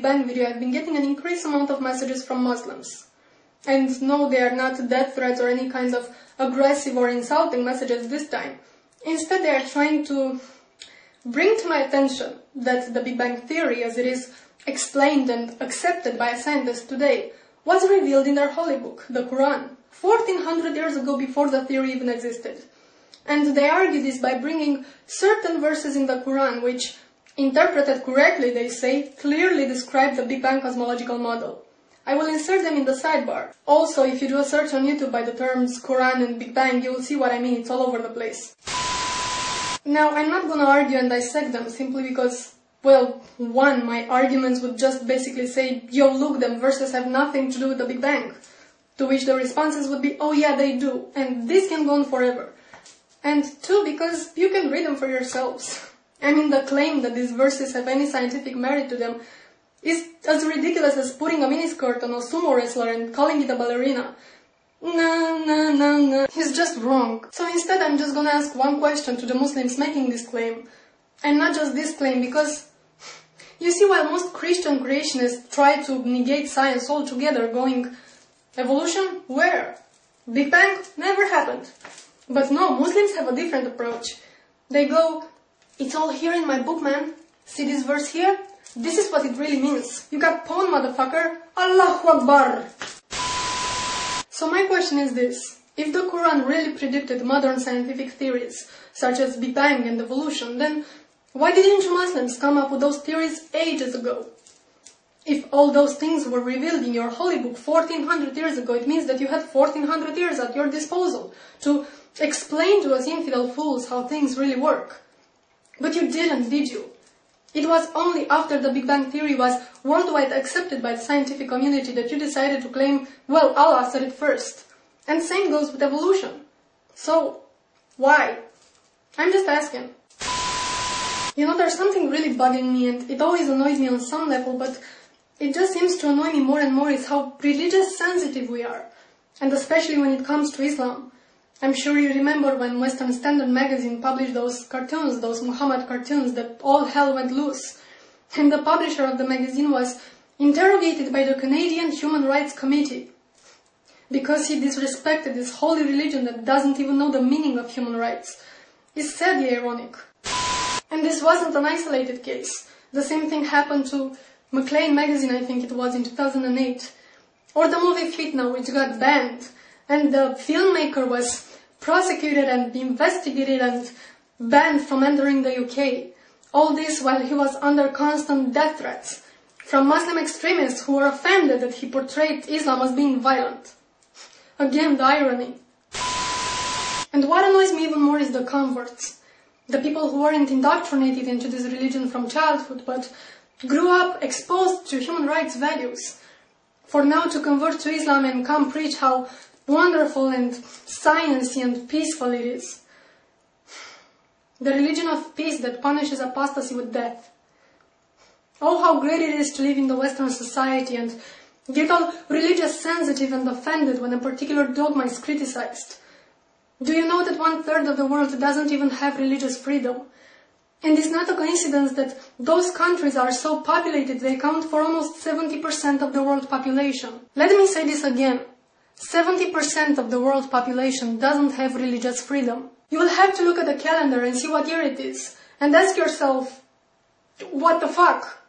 Bang video, I've been getting an increased amount of messages from Muslims. And no, they are not death threats or any kinds of aggressive or insulting messages this time. Instead, they are trying to bring to my attention that the Big Bang Theory, as it is explained and accepted by scientists today, was revealed in their holy book, the Quran, 1400 years ago before the theory even existed. And they argue this by bringing certain verses in the Quran which, interpreted correctly, they say, clearly describe the Big Bang cosmological model. I will insert them in the sidebar. Also, if you do a search on YouTube by the terms Quran and Big Bang, you will see what I mean. It's all over the place. Now, I'm not gonna argue and dissect them simply because, well, one, my arguments would just basically say, yo, look, them verses have nothing to do with the Big Bang. To which the responses would be, oh yeah, they do. And this can go on forever. And two, because you can read them for yourselves. I mean, the claim that these verses have any scientific merit to them is as ridiculous as putting a miniskirt on a sumo wrestler and calling it a ballerina. No. He's just wrong. So instead, I'm just gonna ask one question to the Muslims making this claim. And not just this claim, because you see, while most Christian creationists try to negate science altogether, going, evolution? Where? Big Bang? Never happened. But no, Muslims have a different approach. They go, it's all here in my book, man. See this verse here? This is what it really means. You got pawn, motherfucker. Allahu Akbar. So my question is this. If the Quran really predicted modern scientific theories, such as Big Bang and evolution, then why didn't you Muslims come up with those theories ages ago? If all those things were revealed in your holy book 1400 years ago, it means that you had 1400 years at your disposal to explain to us infidel fools how things really work. But you didn't, did you? It was only after the Big Bang Theory was worldwide accepted by the scientific community that you decided to claim, well, Allah said it first. And same goes with evolution. So, why? I'm just asking. You know, there's something really bugging me, and it always annoys me on some level, but it just seems to annoy me more and more is how religious sensitive we are. And especially when it comes to Islam. I'm sure you remember when Western Standard magazine published those cartoons, those Muhammad cartoons, that all hell went loose. And the publisher of the magazine was interrogated by the Canadian Human Rights Committee because he disrespected this holy religion that doesn't even know the meaning of human rights. It's sadly ironic. And this wasn't an isolated case. The same thing happened to Maclean magazine, I think it was, in 2008. Or the movie Fitna, which got banned. And the filmmaker was prosecuted and investigated and banned from entering the UK. All this while he was under constant death threats from Muslim extremists who were offended that he portrayed Islam as being violent. Again, the irony. And what annoys me even more is the converts. The people who weren't indoctrinated into this religion from childhood, but grew up exposed to human rights values. For now to convert to Islam and come preach how wonderful and sciency and peaceful it is. The religion of peace that punishes apostasy with death. Oh, how great it is to live in the Western society and get all religious sensitive and offended when a particular dogma is criticized. Do you know that 1/3 of the world doesn't even have religious freedom? And it's not a coincidence that those countries are so populated they account for almost 70% of the world population. Let me say this again. 70% of the world population doesn't have religious freedom. You will have to look at the calendar and see what year it is, and ask yourself, what the fuck?